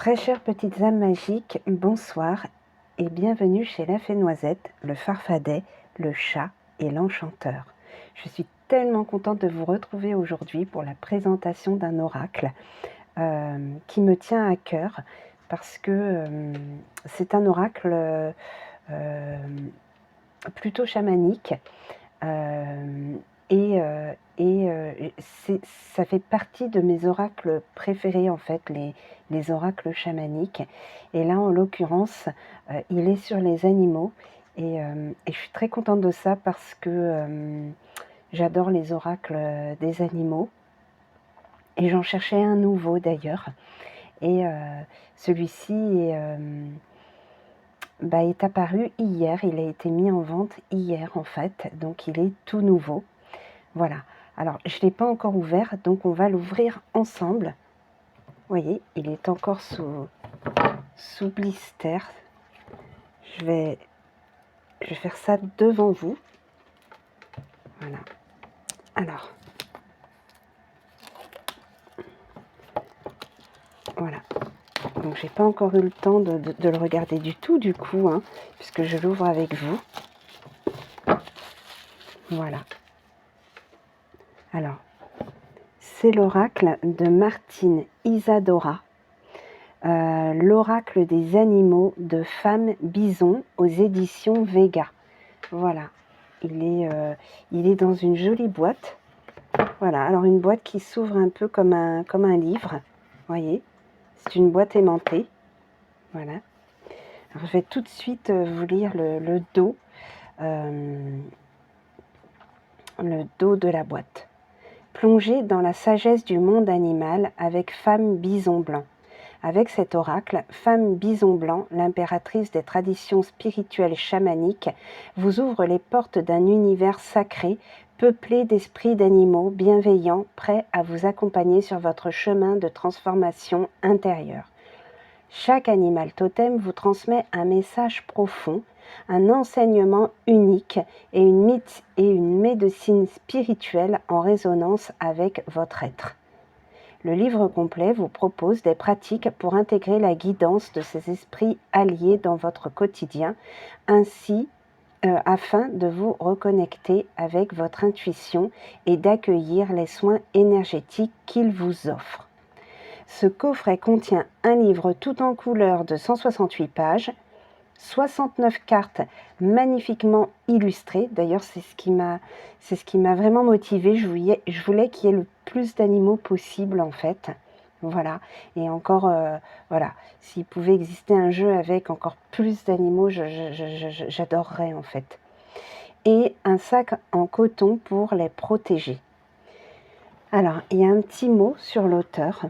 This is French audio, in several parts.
Très chères petites âmes magiques, bonsoir et bienvenue chez la Fée Noisette, le farfadet, le chat et l'enchanteur. Je suis tellement contente de vous retrouver aujourd'hui pour la présentation d'un oracle qui me tient à cœur parce que c'est un oracle plutôt chamanique ça fait partie de mes oracles préférés en fait, les oracles chamaniques. Et là en l'occurrence, il est sur les animaux et je suis très contente de ça parce que j'adore les oracles des animaux. Et j'en cherchais un nouveau d'ailleurs. Et celui-ci est apparu hier, il a été mis en vente hier en fait, donc il est tout nouveau. Voilà, alors je ne l'ai pas encore ouvert, donc on va l'ouvrir ensemble. Vous voyez, il est encore sous blister. Je vais faire ça devant vous. Voilà, alors, voilà. Donc j'ai pas encore eu le temps de le regarder du tout du coup, hein, puisque je l'ouvre avec vous. Voilà. Alors, c'est l'oracle de Martine Isadora, l'oracle des animaux de Femme Bison aux éditions Vega. Voilà, il est dans une jolie boîte. Voilà, alors une boîte qui s'ouvre un peu comme un livre, vous voyez, c'est une boîte aimantée. Voilà. Alors je vais tout de suite vous lire le dos de la boîte. Plongez dans la sagesse du monde animal avec Femme Bison Blanc. Avec cet oracle, Femme Bison Blanc, l'impératrice des traditions spirituelles chamaniques, vous ouvre les portes d'un univers sacré, peuplé d'esprits d'animaux bienveillants, prêts à vous accompagner sur votre chemin de transformation intérieure. Chaque animal totem vous transmet un message profond, un enseignement unique et une médecine spirituelle en résonance avec votre être. Le livre complet vous propose des pratiques pour intégrer la guidance de ces esprits alliés dans votre quotidien, afin de vous reconnecter avec votre intuition et d'accueillir les soins énergétiques qu'il vous offre. Ce coffret contient un livre tout en couleur de 168 pages, 69 cartes magnifiquement illustrées. D'ailleurs, c'est ce qui m'a vraiment motivée. Je voulais qu'il y ait le plus d'animaux possible en fait. Voilà. Et encore, voilà, s'il pouvait exister un jeu avec encore plus d'animaux, j'adorerais en fait. Et un sac en coton pour les protéger. Alors, il y a un petit mot sur l'auteur.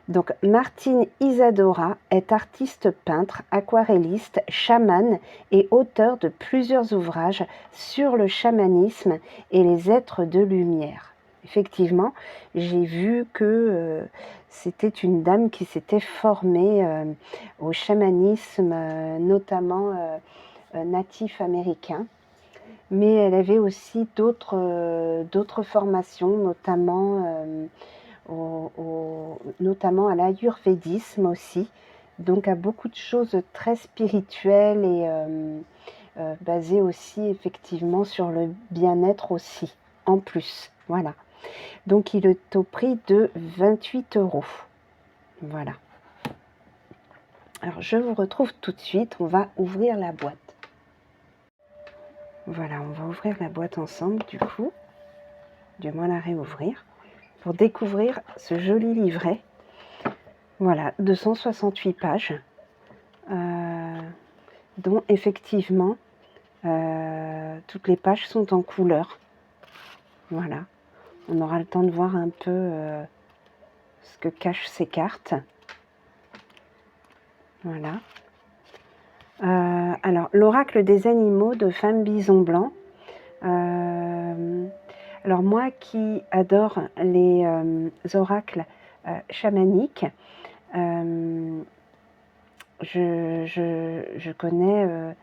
Donc, Martine Isadora est artiste peintre, aquarelliste, chamane et auteur de plusieurs ouvrages sur le chamanisme et les êtres de lumière. Effectivement, j'ai vu que c'était une dame qui s'était formée au chamanisme, notamment natif américain. Mais elle avait aussi d'autres formations, notamment à l'ayurvédisme aussi, donc à beaucoup de choses très spirituelles et basées aussi effectivement sur le bien-être aussi, en plus, voilà. Donc il est au prix de 28 €. Voilà. Alors je vous retrouve tout de suite, on va ouvrir la boîte. Voilà, on va ouvrir la boîte ensemble du coup, du moins la réouvrir, pour découvrir ce joli livret. Voilà, 268 pages, dont effectivement toutes les pages sont en couleur. Voilà, on aura le temps de voir un peu ce que cachent ces cartes. Voilà. Alors, l'oracle des animaux de Femme Bison Blanc. Alors moi qui adore les oracles chamaniques, je connais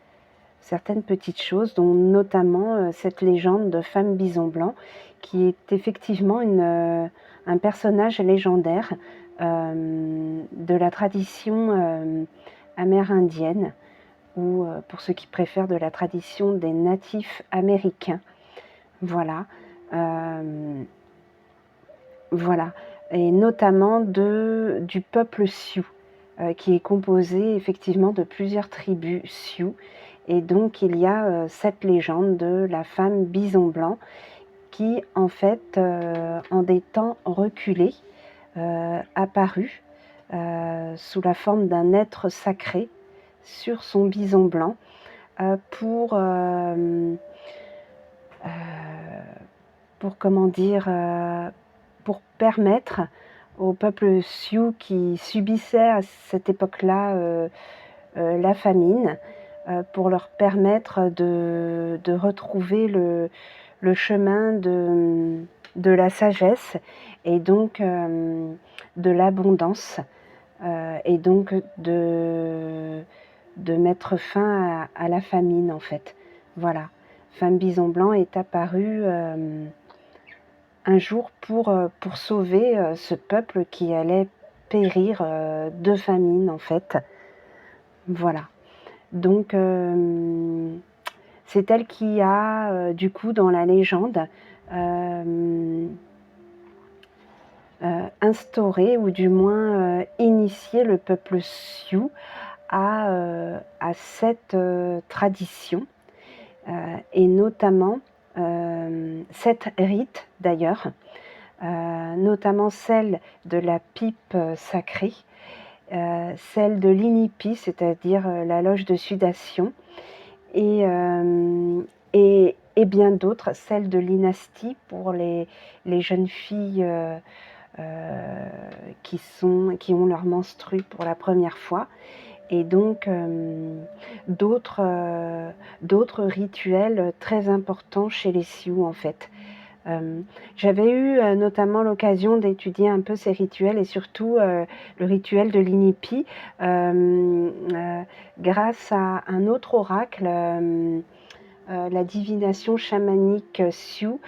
certaines petites choses, dont notamment cette légende de Femme Bison Blanc, qui est effectivement un personnage légendaire de la tradition amérindienne, ou pour ceux qui préfèrent de la tradition des natifs américains. Voilà. Voilà. Et notamment du peuple Sioux, qui est composé effectivement de plusieurs tribus Sioux. Et donc il y a cette légende de la femme bison blanc qui, en fait, en des temps reculés, apparut sous la forme d'un être sacré sur son bison blanc pour comment dire, pour permettre au peuple Sioux qui subissait à cette époque-là la famine, pour leur permettre de retrouver le chemin de la sagesse et donc de l'abondance, et donc de mettre fin à la famine, en fait. Voilà. Femme bison blanc est apparue un jour pour sauver ce peuple qui allait périr de famine, en fait. Voilà. Donc, c'est elle qui a, du coup, dans la légende, instauré, ou du moins initié le peuple Sioux à cette tradition, et notamment cette rite d'ailleurs, notamment celle de la pipe sacrée, celle de l'inipi, c'est-à-dire la loge de sudation, et bien d'autres, celle de l'inasti pour les jeunes filles qui ont leur menstru pour la première fois, et donc d'autres rituels très importants chez les Sioux, en fait. J'avais eu notamment l'occasion d'étudier un peu ces rituels, et surtout le rituel de l'inipi, grâce à un autre oracle, la divination chamanique Sioux,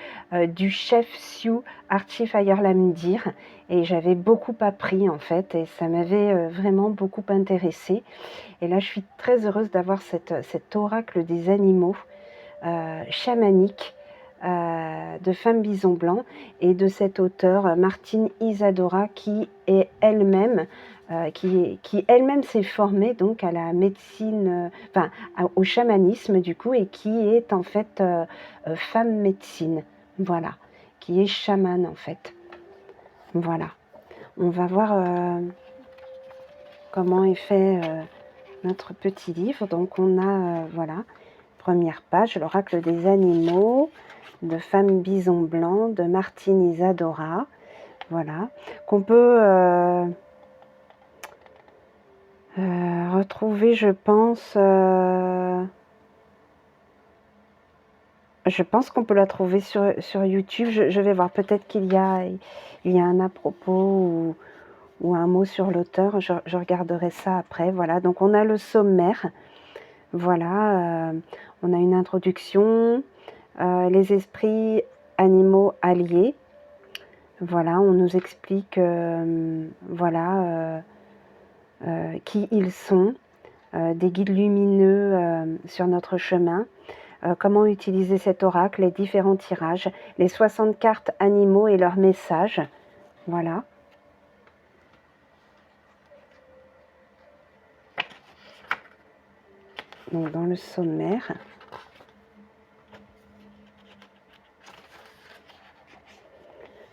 du chef Sioux Archie Fire-Lamdir, et j'avais beaucoup appris, en fait, et ça m'avait vraiment beaucoup intéressée. Et là je suis très heureuse d'avoir cet oracle des animaux chamanique de Femme Bison Blanc, et de cette auteure Martine Isadora, qui est elle-même qui elle-même s'est formée donc à la médecine, enfin au chamanisme du coup, et qui est en fait femme médecine, voilà, qui est chamane en fait. Voilà, on va voir comment est fait notre petit livre. Donc on a voilà, première page, l'oracle des animaux de Femme Bison Blanc de Martine Isadora, voilà, qu'on peut retrouver, je pense qu'on peut la trouver sur YouTube. Je vais voir, peut-être qu'il y a un à propos ou un mot sur l'auteur, je regarderai ça après. Voilà, donc on a le sommaire, voilà, on a une introduction, les esprits animaux alliés, voilà, on nous explique voilà qui ils sont, des guides lumineux sur notre chemin, comment utiliser cet oracle, les différents tirages, les 60 cartes animaux et leurs messages, voilà. Donc dans le sommaire,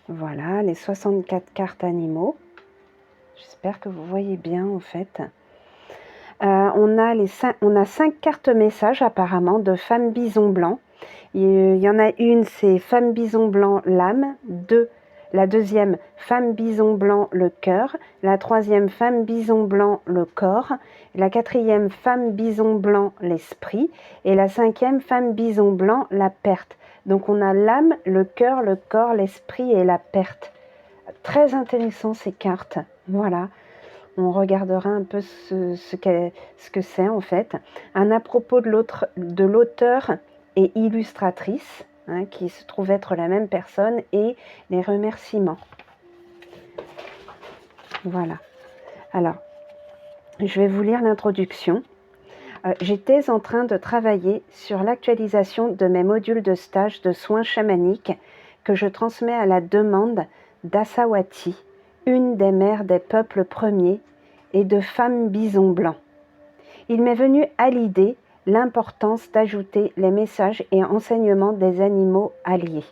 voilà, les 64 cartes animaux. J'espère que vous voyez bien, en fait. On a 5 cartes messages apparemment de Femme Bison Blanc. Il y en a une, c'est Femme Bison Blanc l'âme. La deuxième, Femme Bison Blanc le cœur. La troisième, Femme Bison Blanc le corps. La quatrième, Femme Bison Blanc l'esprit. Et la cinquième, Femme Bison Blanc la perte. Donc on a l'âme, le cœur, le corps, l'esprit et la perte. Très intéressant ces cartes. Voilà. On regardera un peu ce que c'est, en fait. Un à propos de l'auteur et illustratrice, hein, qui se trouve être la même personne, et les remerciements. Voilà. Alors, je vais vous lire l'introduction. J'étais en train de travailler sur l'actualisation de mes modules de stage de soins chamaniques que je transmets à la demande d'Assawati, une des mères des peuples premiers et de femmes bisons blancs. Il m'est venu à l'idée l'importance d'ajouter les messages et enseignements des animaux alliés.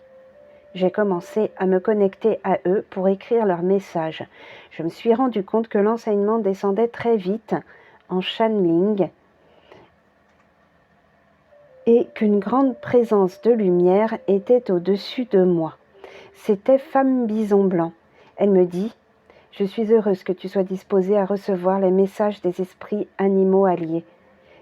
J'ai commencé à me connecter à eux pour écrire leurs messages. Je me suis rendu compte que l'enseignement descendait très vite en channeling et qu'une grande présence de lumière était au-dessus de moi. C'était Femme Bison Blanc. Elle me dit « Je suis heureuse que tu sois disposée à recevoir les messages des esprits animaux alliés.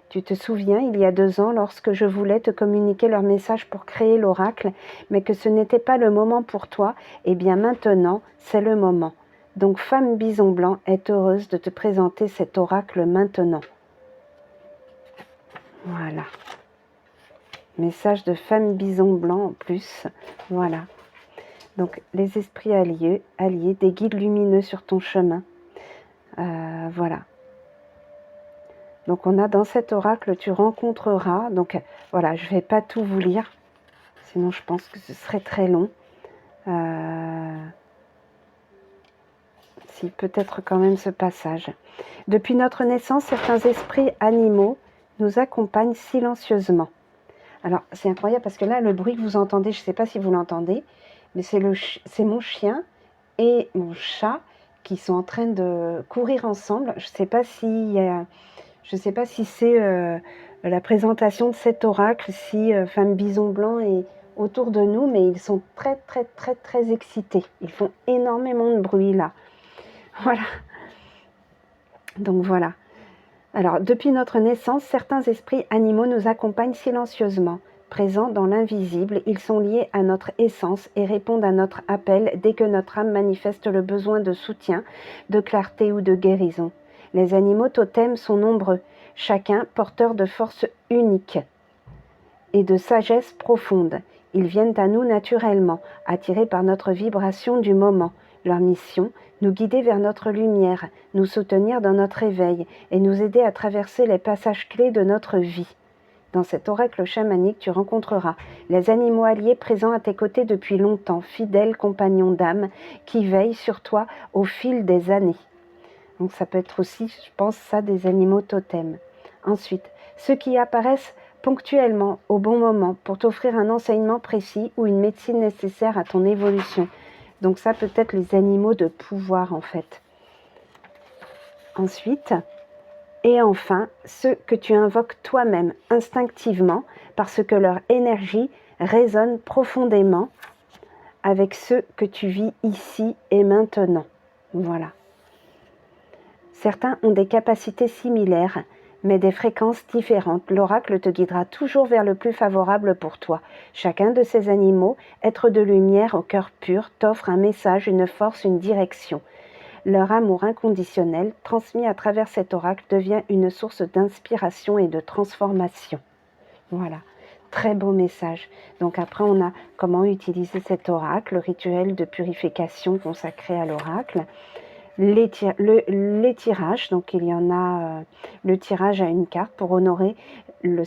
Tu te souviens, il y a 2 ans, lorsque je voulais te communiquer leurs messages pour créer l'oracle, mais que ce n'était pas le moment pour toi, eh bien maintenant, c'est le moment. Donc Femme Bison Blanc est heureuse de te présenter cet oracle maintenant. » Voilà. Message de Femme Bison Blanc en plus. Voilà. Donc les esprits alliés, des guides lumineux sur ton chemin. Voilà. Donc on a dans cet oracle, tu rencontreras. Donc voilà, je ne vais pas tout vous lire. Sinon je pense que ce serait très long. Si peut-être quand même ce passage. Depuis notre naissance, certains esprits animaux nous accompagnent silencieusement. Alors, c'est incroyable parce que là, le bruit que vous entendez, je ne sais pas si vous l'entendez, mais c'est mon chien et mon chat qui sont en train de courir ensemble. Je ne sais pas si c'est la présentation de cet oracle, si Femme Bison Blanc est autour de nous, mais ils sont très, très, très, très excités. Ils font énormément de bruit là. Voilà. Donc voilà. Alors, depuis notre naissance, certains esprits animaux nous accompagnent silencieusement. Présents dans l'invisible, ils sont liés à notre essence et répondent à notre appel dès que notre âme manifeste le besoin de soutien, de clarté ou de guérison. Les animaux totems sont nombreux, chacun porteur de force unique et de sagesse profonde. Ils viennent à nous naturellement, attirés par notre vibration du moment. Leur mission, nous guider vers notre lumière, nous soutenir dans notre éveil et nous aider à traverser les passages clés de notre vie. Dans cet oracle chamanique, tu rencontreras les animaux alliés présents à tes côtés depuis longtemps, fidèles compagnons d'âme qui veillent sur toi au fil des années. Donc ça peut être aussi, je pense, ça des animaux totems. Ensuite, ceux qui apparaissent ponctuellement au bon moment pour t'offrir un enseignement précis ou une médecine nécessaire à ton évolution. Donc ça peut être les animaux de pouvoir en fait. Ensuite, et enfin, ceux que tu invoques toi-même instinctivement parce que leur énergie résonne profondément avec ceux que tu vis ici et maintenant. Voilà. Certains ont des capacités similaires, mais des fréquences différentes. L'oracle te guidera toujours vers le plus favorable pour toi. Chacun de ces animaux, être de lumière au cœur pur, t'offre un message, une force, une direction. Leur amour inconditionnel, transmis à travers cet oracle, devient une source d'inspiration et de transformation. Voilà, très beau message. Donc après, on a comment utiliser cet oracle, le rituel de purification consacré à l'oracle. Les tirages, donc il y en a le tirage à une carte pour honorer le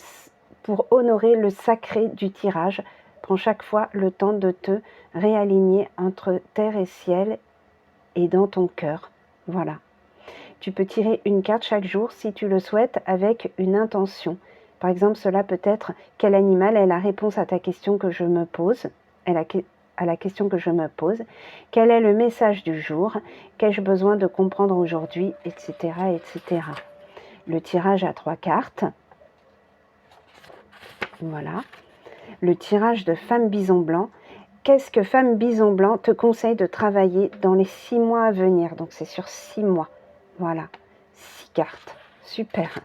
sacré du tirage. Prends chaque fois le temps de te réaligner entre terre et ciel et dans ton cœur. Voilà. Tu peux tirer une carte chaque jour si tu le souhaites avec une intention. Par exemple, cela peut être quel animal est la réponse à ta question que je me pose, à la question que je me pose, quel est le message du jour, qu'ai-je besoin de comprendre aujourd'hui, etc., etc. Le tirage à 3 cartes. Voilà. Le tirage de Femme Bison Blanc. Qu'est-ce que Femme Bison Blanc te conseille de travailler dans les 6 mois à venir? Donc c'est sur 6 mois. Voilà. 6 cartes. Super.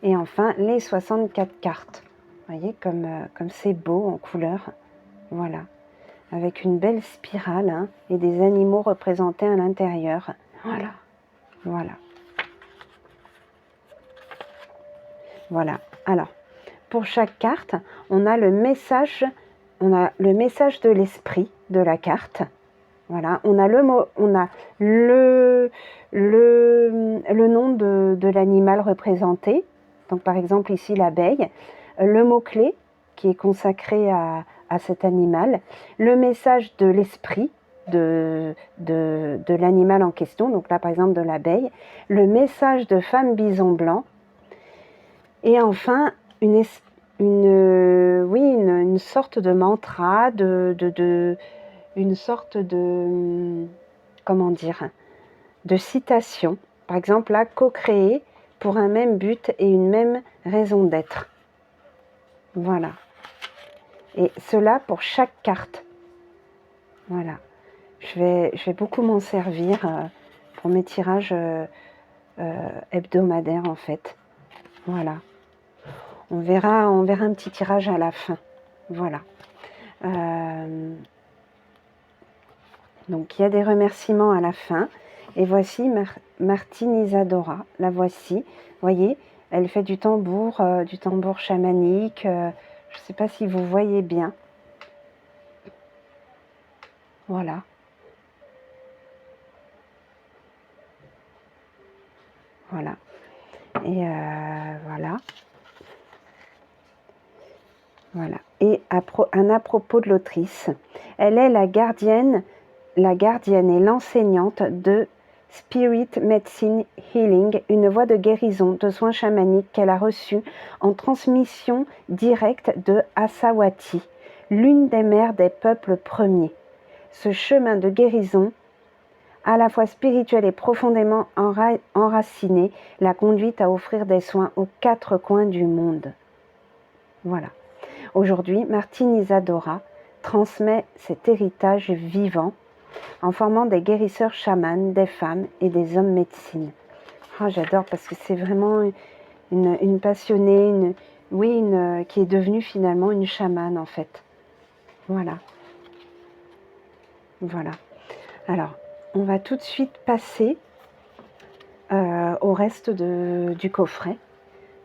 Et enfin, les 64 cartes. Vous voyez comme c'est beau en couleur. Voilà. Avec une belle spirale hein, et des animaux représentés à l'intérieur. Voilà. Voilà. Voilà. Alors, pour chaque carte, on a le message de l'esprit de la carte. Voilà, on a le mot, on a le nom de l'animal représenté. Donc par exemple ici l'abeille, le mot-clé qui est consacré à cet animal, le message de l'esprit de l'animal en question, donc là par exemple de l'abeille, le message de femme bison blanc, et enfin une sorte de mantra, une sorte de, comment dire, de citation. Par exemple, là, co-créer pour un même but et une même raison d'être. Voilà. Et cela pour chaque carte. Voilà. Je vais beaucoup m'en servir pour mes tirages hebdomadaires, en fait. Voilà. On verra un petit tirage à la fin. Voilà. Donc, il y a des remerciements à la fin. Et voici Martine Isadora. La voici. Vous voyez, elle fait du tambour chamanique. Je ne sais pas si vous voyez bien. Voilà. Voilà. Et voilà. Voilà. Et à propos de l'autrice, elle est la gardienne et l'enseignante de Spirit Medicine Healing, une voie de guérison, de soins chamaniques qu'elle a reçue en transmission directe de Asawati, l'une des mères des peuples premiers. Ce chemin de guérison, à la fois spirituel et profondément enraciné, l'a conduite à offrir des soins aux 4 coins du monde. Voilà. Aujourd'hui, Martine Isadora transmet cet héritage vivant en formant des guérisseurs chamans, des femmes et des hommes médecine. Oh, j'adore parce que c'est vraiment une passionnée, qui est devenue finalement une chamane en fait. Voilà. Voilà. Alors, on va tout de suite passer au reste du coffret.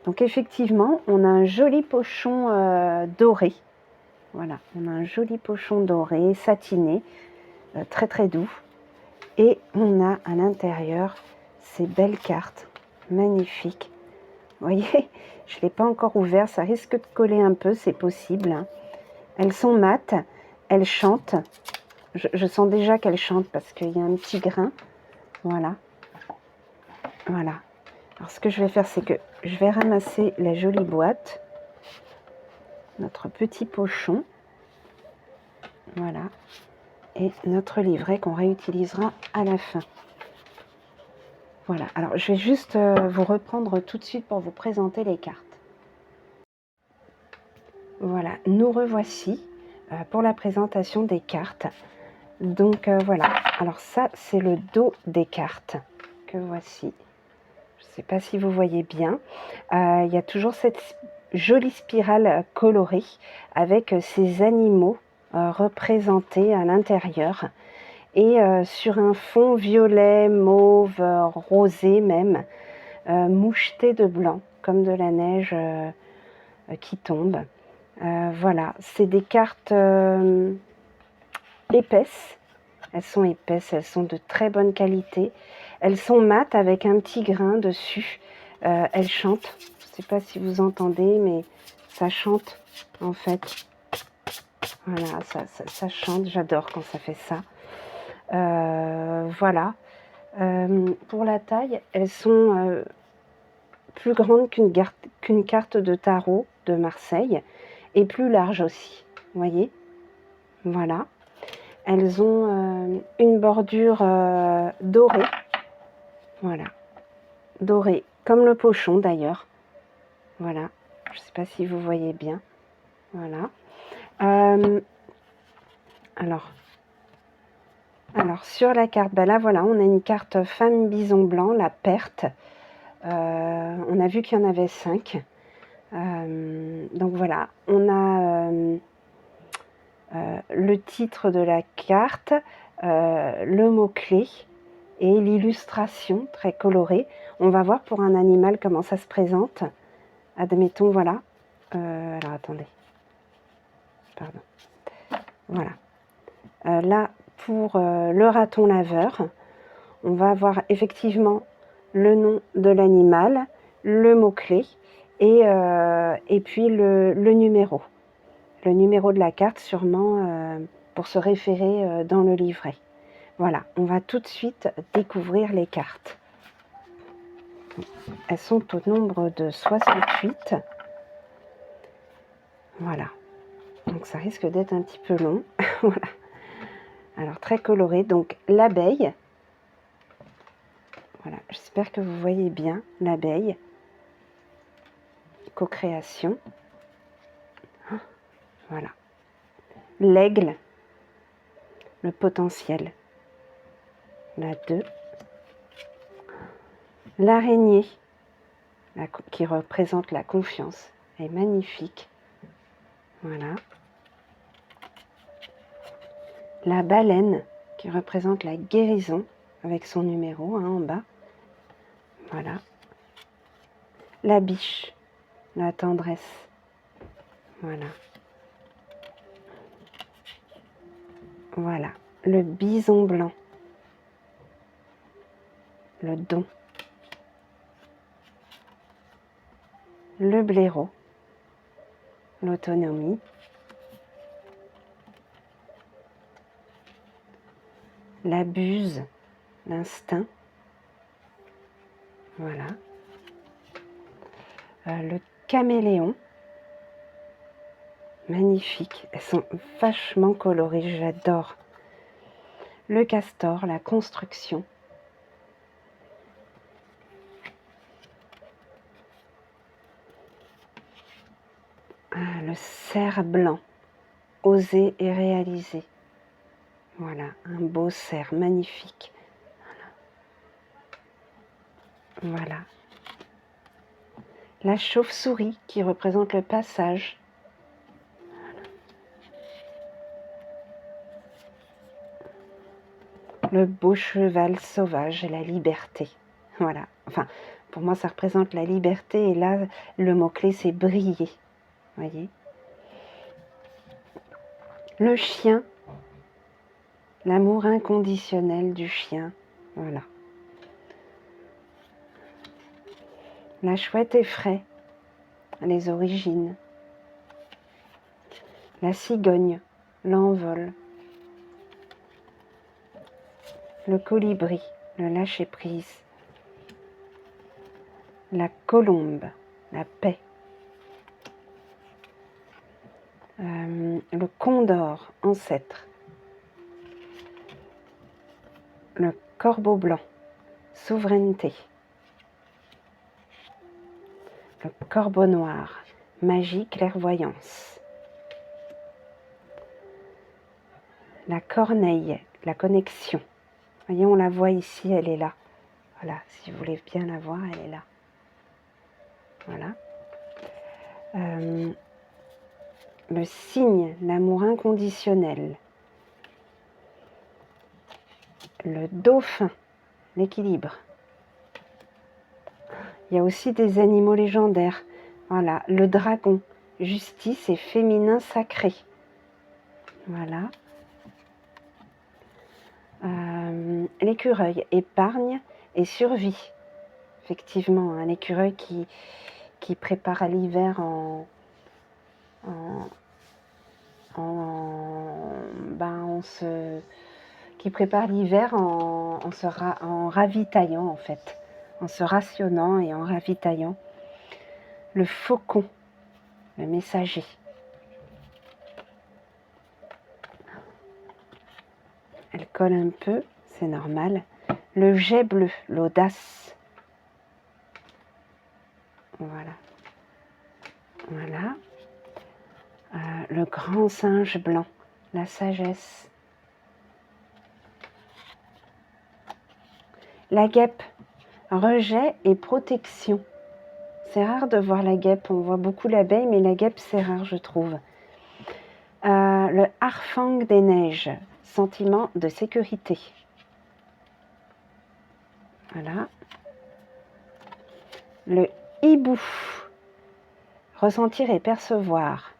Donc effectivement, on a un joli pochon doré. Voilà, on a un joli pochon doré, satiné, très très doux. Et on a à l'intérieur ces belles cartes, magnifiques. Vous voyez, je ne l'ai pas encore ouvert, ça risque de coller un peu, c'est possible. Hein. Elles sont mates, elles chantent. Je sens déjà qu'elles chantent parce qu'il y a un petit grain. Voilà. Voilà. Alors ce que je vais faire, c'est que je vais ramasser la jolie boîte. Notre petit pochon. Voilà. Et notre livret qu'on réutilisera à la fin. Voilà, alors je vais juste vous reprendre tout de suite pour vous présenter les cartes. Voilà, nous revoici pour la présentation des cartes. Donc voilà, alors ça c'est le dos des cartes que voici. Je ne sais pas si vous voyez bien. Il y a toujours cette jolie spirale colorée avec ces animaux représentés à l'intérieur. Et sur un fond violet, mauve, rosé même, moucheté de blanc, comme de la neige qui tombe. Voilà, c'est des cartes épaisses. Elles sont épaisses, elles sont de très bonne qualité. Elles sont mates avec un petit grain dessus. Elles chantent. Je ne sais pas si vous entendez, mais ça chante en fait. Voilà, ça chante. J'adore quand ça fait ça. Voilà. Pour la taille, elles sont plus grandes qu'une carte de tarot de Marseille et plus larges aussi. Vous voyez? Voilà. Elles ont une bordure dorée. Voilà. Dorée, comme le pochon d'ailleurs. Voilà. Je ne sais pas si vous voyez bien. Voilà. Alors, sur la carte, ben là, voilà, on a une carte femme bison blanc, la perte. On a vu qu'il y en avait 5. Donc voilà, on a le titre de la carte, le mot-clé et l'illustration très colorée. On va voir pour un animal comment ça se présente. Admettons, voilà. Alors attendez. Pardon. Voilà. La pour le raton laveur, on va avoir effectivement le nom de l'animal, le mot-clé et puis le numéro. Le numéro de la carte sûrement pour se référer dans le livret. Voilà, on va tout de suite découvrir les cartes. Elles sont au nombre de 68. Voilà, donc ça risque d'être un petit peu long. Voilà. Alors très coloré, donc l'abeille. Voilà, j'espère que vous voyez bien l'abeille. Co-création. Voilà. L'aigle. Le potentiel. La 2. L'araignée, qui représente la confiance. Elle est magnifique. Voilà. La baleine, qui représente la guérison, avec son numéro en bas. Voilà. La biche, la tendresse. Voilà. Voilà. Le bison blanc. Le don. Le blaireau. L'autonomie. La buse. L'instinct. Voilà. Le caméléon. Magnifique. Elles sont vachement colorées, j'adore. Le castor, la construction. Le cerf blanc. Oser et réaliser. Voilà, un beau cerf magnifique. Voilà. La chauve-souris qui représente le passage. Le beau cheval sauvage et la liberté. Voilà. Enfin, pour moi, ça représente la liberté. Et là, le mot-clé, c'est briller. Voyez. Le chien. L'amour inconditionnel du chien. Voilà. La chouette effraie. Les origines. La cigogne. L'envol. Le colibri. Le lâcher-prise. La colombe. La paix. Le condor, ancêtre. Le corbeau blanc, souveraineté. Le corbeau noir, magie, clairvoyance. La corneille, la connexion. Voyez, on la voit ici, elle est là. Voilà, si vous voulez bien la voir, elle est là. Voilà. Le cygne, l'amour inconditionnel. Le dauphin, l'équilibre. Il y a aussi des animaux légendaires. Voilà, le dragon, justice et féminin sacré. Voilà. L'écureuil, épargne et survie. Effectivement, un écureuil qui prépare l'hiver qui prépare l'hiver en ravitaillant en fait, en se rationnant et en ravitaillant. Le faucon, le messager. Elle colle un peu, c'est normal. Le jet bleu, l'audace. Voilà. Voilà. Le grand singe blanc, la sagesse. La guêpe, rejet et protection. C'est rare de voir la guêpe, on voit beaucoup l'abeille, mais la guêpe c'est rare je trouve. Le harfang des neiges, sentiment de sécurité. Voilà. Le hibou, ressentir et percevoir.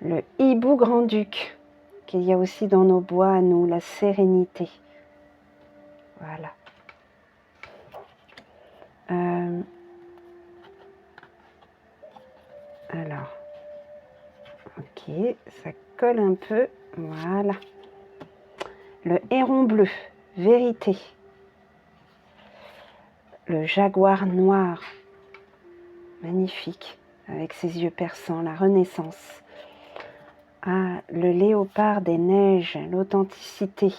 Le hibou grand-duc, qu'il y a aussi dans nos bois à nous, la sérénité. Voilà. Alors, ok, ça colle un peu, voilà. Le héron bleu, vérité. Le jaguar noir, magnifique, avec ses yeux perçants, la renaissance. Ah, le léopard des neiges, l'authenticité.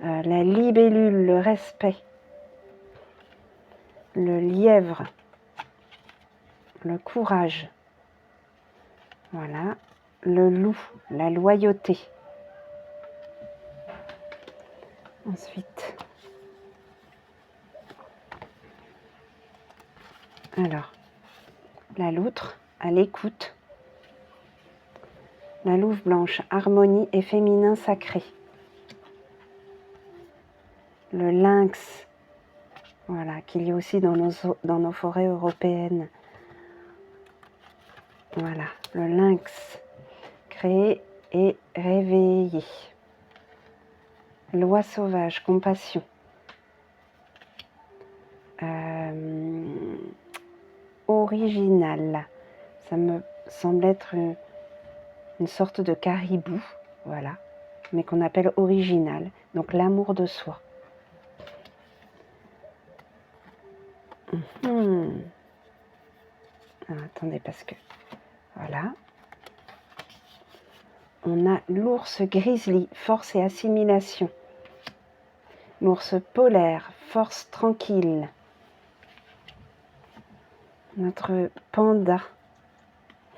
La libellule, le respect. Le lièvre, le courage. Voilà. Le loup, la loyauté. Ensuite, alors, la loutre, à l'écoute. La louve blanche, harmonie et féminin sacré. Le lynx, voilà, qu'il y a aussi dans nos forêts européennes. Voilà, le lynx, créé et réveillé. Loi sauvage, compassion. Original, ça me semble être une sorte de caribou, voilà, mais qu'on appelle original, donc l'amour de soi. Alors, attendez, parce que, voilà. On a l'ours grizzly, force et assimilation. L'ours polaire, force tranquille. Notre panda.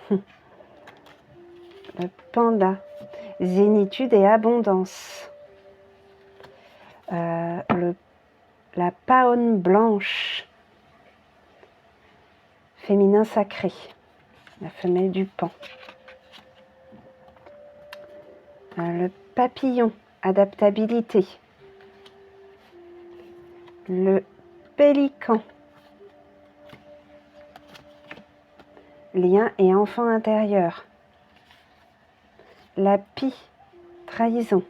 Le panda, zénitude et abondance. La paonne blanche, féminin sacré, la femelle du pan. Le papillon, adaptabilité. Le pélican, lien et enfant intérieur. La pie, trahison.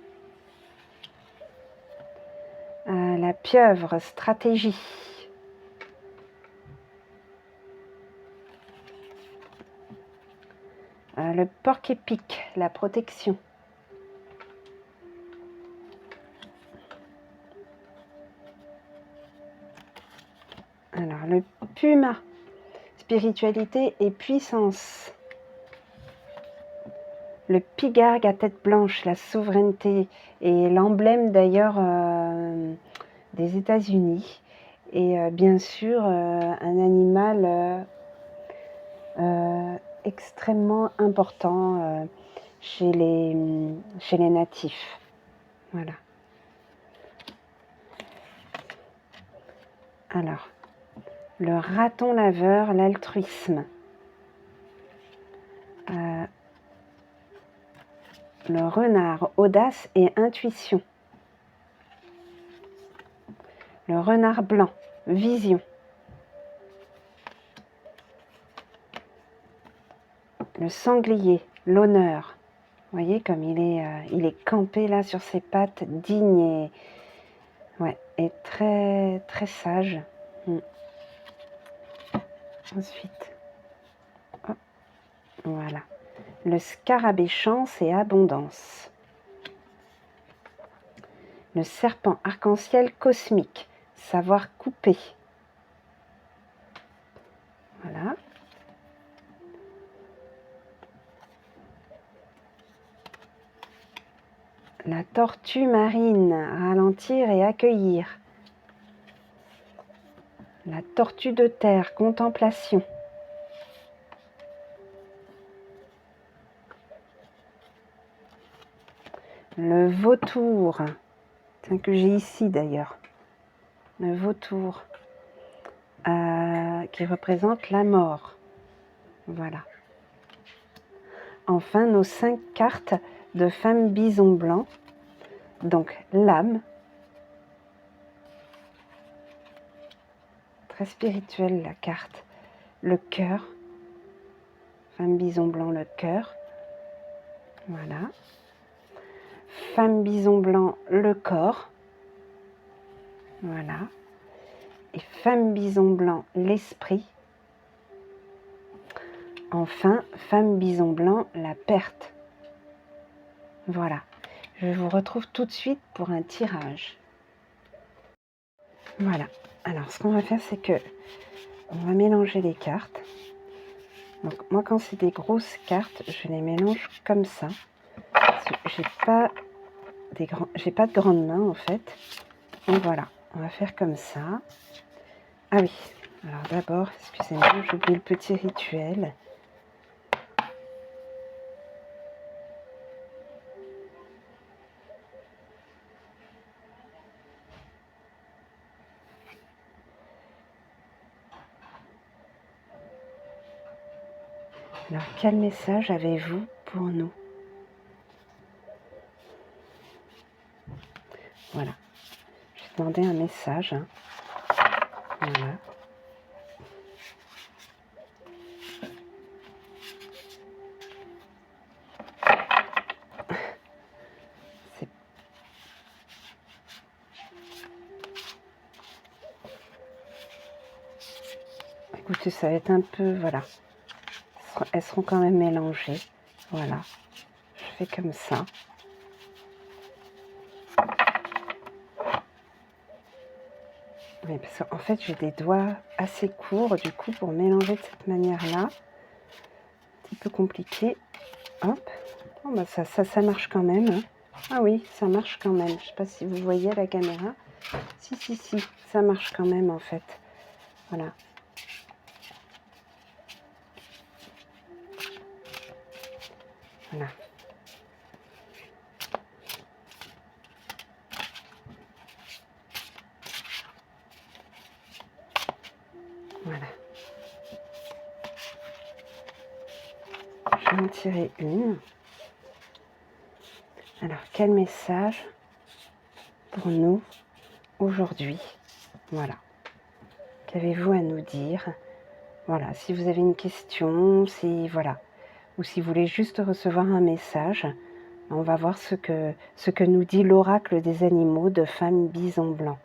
La pieuvre, stratégie. Le porc-épic, la protection. Alors, le puma, spiritualité et puissance. Le pigargue à tête blanche, la souveraineté, et l'emblème d'ailleurs des États-Unis. Et bien sûr, un animal extrêmement important chez les natifs. Voilà. Alors, le raton laveur, l'altruisme. Le renard, audace et intuition. Le renard blanc, vision. Le sanglier, l'honneur. Vous voyez comme il est campé là sur ses pattes, digne et très, très sage. Ensuite, hop, voilà. Le scarabée, chance et abondance. Le serpent arc-en-ciel cosmique, savoir couper. Voilà. La tortue marine, ralentir et accueillir. La tortue de terre, contemplation. Le vautour, tiens, que j'ai ici d'ailleurs. Le vautour, qui représente la mort. Voilà. Enfin, nos 5 cartes de femmes bison blanc. Donc, l'âme. Très spirituelle la carte. Le cœur. Femme bison blanc, le cœur. Voilà. Femme bison blanc, le corps. Voilà. Et femme bison blanc, l'esprit. Enfin, femme bison blanc, la perte. Voilà. Je vous retrouve tout de suite pour un tirage. Voilà. Alors, ce qu'on va faire, c'est que on va mélanger les cartes. Donc, moi, quand c'est des grosses cartes, je les mélange comme ça. J'ai pas de grandes mains, en fait. Donc, voilà. On va faire comme ça. Ah oui. Alors, d'abord, excusez-moi, j'ai oublié le petit rituel. Alors, quel message avez-vous pour nous? Voilà. J'ai demandé un message. Hein. Voilà. Écoutez, ça va être un peu, voilà. Elles seront quand même mélangées. Voilà. Je fais comme ça. Oui, parce qu'en fait, j'ai des doigts assez courts, du coup, pour mélanger de cette manière-là. Un petit peu compliqué. Hop. Oh, bah ça marche quand même. Hein. Ah oui, ça marche quand même. Je ne sais pas si vous voyez à la caméra. Si, ça marche quand même, en fait. Voilà. Voilà. Voilà. Je vais en tirer une. Alors, quel message pour nous aujourd'hui? Voilà. Qu'avez-vous à nous dire? Voilà, si vous avez une question, si voilà, ou si vous voulez juste recevoir un message, on va voir ce que nous dit l'oracle des animaux de Femme Bison Blanc.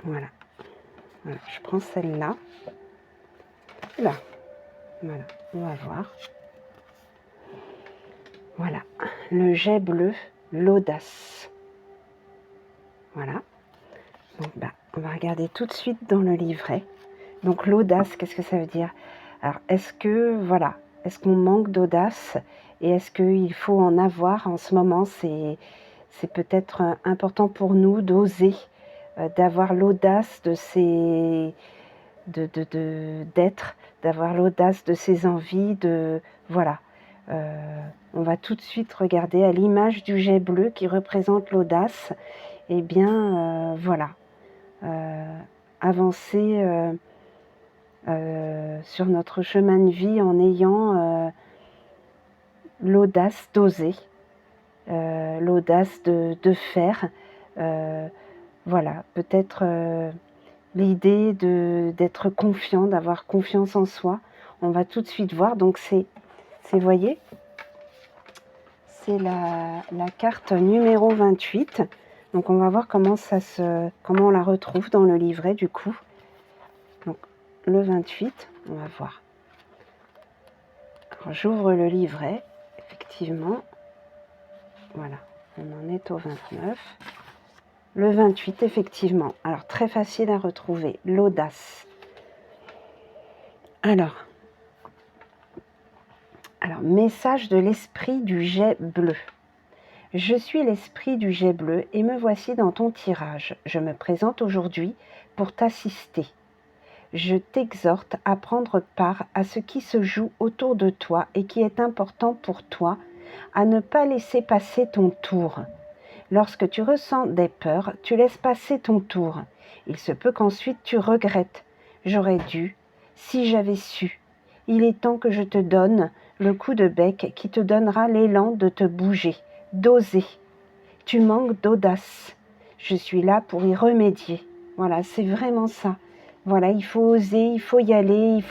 Voilà. Voilà. Je prends celle-là. Là. Voilà, on va voir. Voilà, le jet bleu, l'audace. Voilà. Donc, on va regarder tout de suite dans le livret. Donc, l'audace, qu'est-ce que ça veut dire? Alors, est-ce que, voilà, est-ce qu'on manque d'audace? Et est-ce qu'il faut en avoir en ce moment? C'est peut-être important pour nous d'oser, d'avoir l'audace de ces... d'être, d'avoir l'audace de ses envies, de... Voilà. On va tout de suite regarder à l'image du jet bleu qui représente l'audace. Eh bien, voilà. Avancer sur notre chemin de vie en ayant l'audace d'oser, l'audace de faire. Voilà, peut-être l'idée d'être confiant, d'avoir confiance en soi. On va tout de suite voir. Donc c'est voyez, c'est la carte numéro 28. Donc on va voir comment on la retrouve dans le livret du coup. Donc le 28, on va voir. Alors j'ouvre le livret, effectivement. Voilà, on en est au 29. Le 28, effectivement. Alors très facile à retrouver, l'audace. Alors, message de l'esprit du jet bleu. Je suis l'esprit du jet bleu et me voici dans ton tirage. Je me présente aujourd'hui pour t'assister. Je t'exhorte à prendre part à ce qui se joue autour de toi et qui est important pour toi, à ne pas laisser passer ton tour. Lorsque tu ressens des peurs, tu laisses passer ton tour. Il se peut qu'ensuite tu regrettes. J'aurais dû, si j'avais su. Il est temps que je te donne le coup de bec qui te donnera l'élan de te bouger, d'oser. Tu manques d'audace. Je suis là pour y remédier. Voilà, c'est vraiment ça. Voilà, il faut oser, il faut y aller,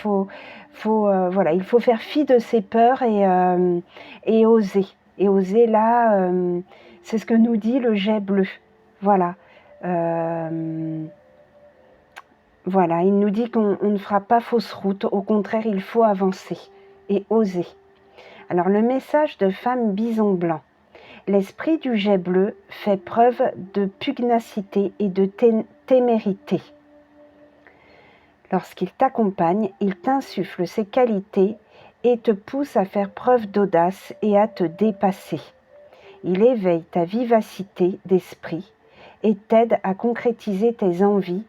voilà, il faut faire fi de ses peurs et oser. Et oser là, c'est ce que nous dit le jet bleu. Voilà. Voilà, il nous dit qu'on ne fera pas fausse route, au contraire, il faut avancer et oser. Alors le message de femme bison blanc. L'esprit du jet bleu fait preuve de pugnacité et de témérité. Lorsqu'il t'accompagne, il t'insuffle ses qualités et te pousse à faire preuve d'audace et à te dépasser. Il éveille ta vivacité d'esprit et t'aide à concrétiser tes envies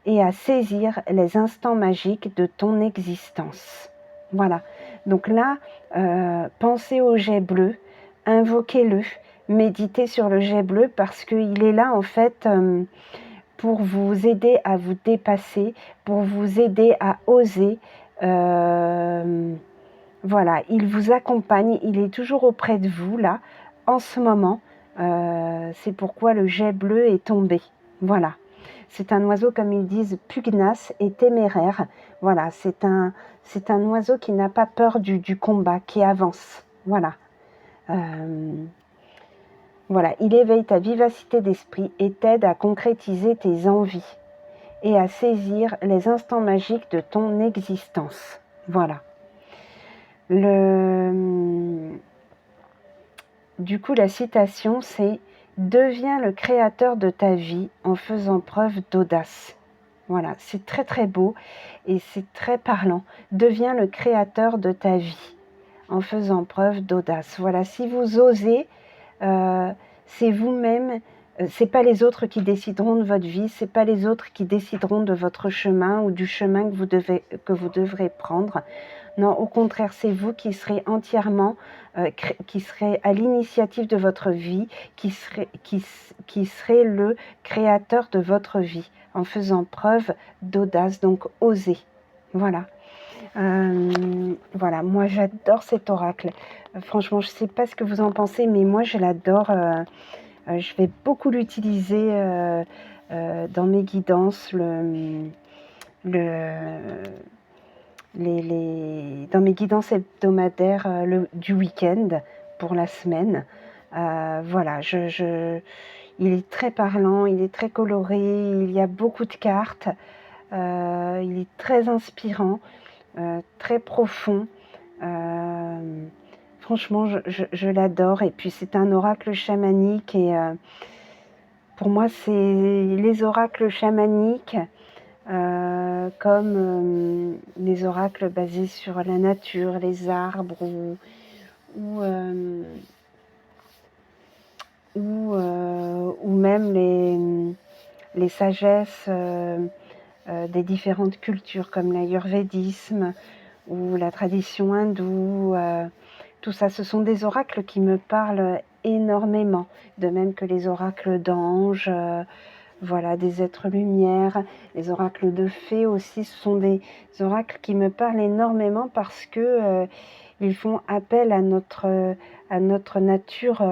et à saisir les instants magiques de ton existence. Voilà. Donc là, pensez au jet bleu, invoquez-le, méditez sur le jet bleu parce qu'il est là en fait pour vous aider à vous dépasser, pour vous aider à oser. Voilà, il vous accompagne, il est toujours auprès de vous là, en ce moment. C'est pourquoi le jet bleu est tombé. Voilà. C'est un oiseau, comme ils disent, pugnace et téméraire. Voilà, c'est un oiseau qui n'a pas peur du combat, qui avance. Voilà. Voilà, il éveille ta vivacité d'esprit et t'aide à concrétiser tes envies et à saisir les instants magiques de ton existence. Voilà. Du coup, la citation, c'est « Deviens le créateur de ta vie en faisant preuve d'audace ». Voilà, c'est très très beau et c'est très parlant. Deviens le créateur de ta vie en faisant preuve d'audace. Voilà, si vous osez, c'est vous-même, c'est pas les autres qui décideront de votre vie, c'est pas les autres qui décideront de votre chemin ou du chemin que vous devrez prendre. Non, au contraire, c'est vous qui serez entièrement, qui serez à l'initiative de votre vie, qui serez le créateur de votre vie, en faisant preuve d'audace, donc osez. Voilà. Voilà, moi j'adore cet oracle. Franchement, je ne sais pas ce que vous en pensez, mais moi je l'adore. Je vais beaucoup l'utiliser dans mes guidances, dans mes guidances hebdomadaires du week-end pour la semaine. Voilà, il est très parlant, il est très coloré, il y a beaucoup de cartes, il est très inspirant, très profond. Franchement, je l'adore. Et puis c'est un oracle chamanique et pour moi, c'est les oracles chamaniques comme les oracles basés sur la nature, les arbres ou même les sagesses des différentes cultures comme l'ayurvédisme ou la tradition hindoue. Tout ça, ce sont des oracles qui me parlent énormément, de même que les oracles d'anges, voilà, des êtres lumière, les oracles de fées aussi, ce sont des oracles qui me parlent énormément parce que ils font appel à notre nature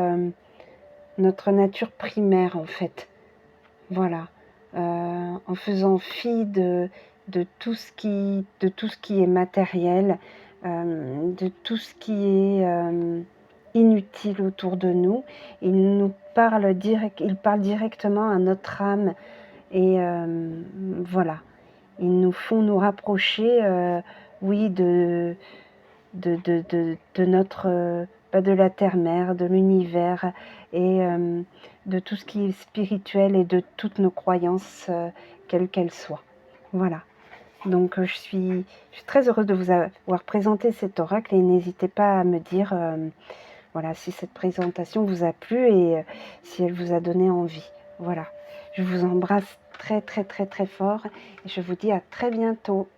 primaire en fait. Voilà, en faisant fi de tout ce qui est matériel, de tout ce qui est inutile autour de nous. Il parle directement à notre âme et voilà. Ils nous font nous rapprocher, oui, de notre de la terre-mère, de l'univers et de tout ce qui est spirituel et de toutes nos croyances, quelles qu'elles soient. Voilà. Donc je suis très heureuse de vous avoir présenté cet oracle et n'hésitez pas à me dire voilà, si cette présentation vous a plu et si elle vous a donné envie. Voilà. Je vous embrasse très très très très fort et je vous dis à très bientôt.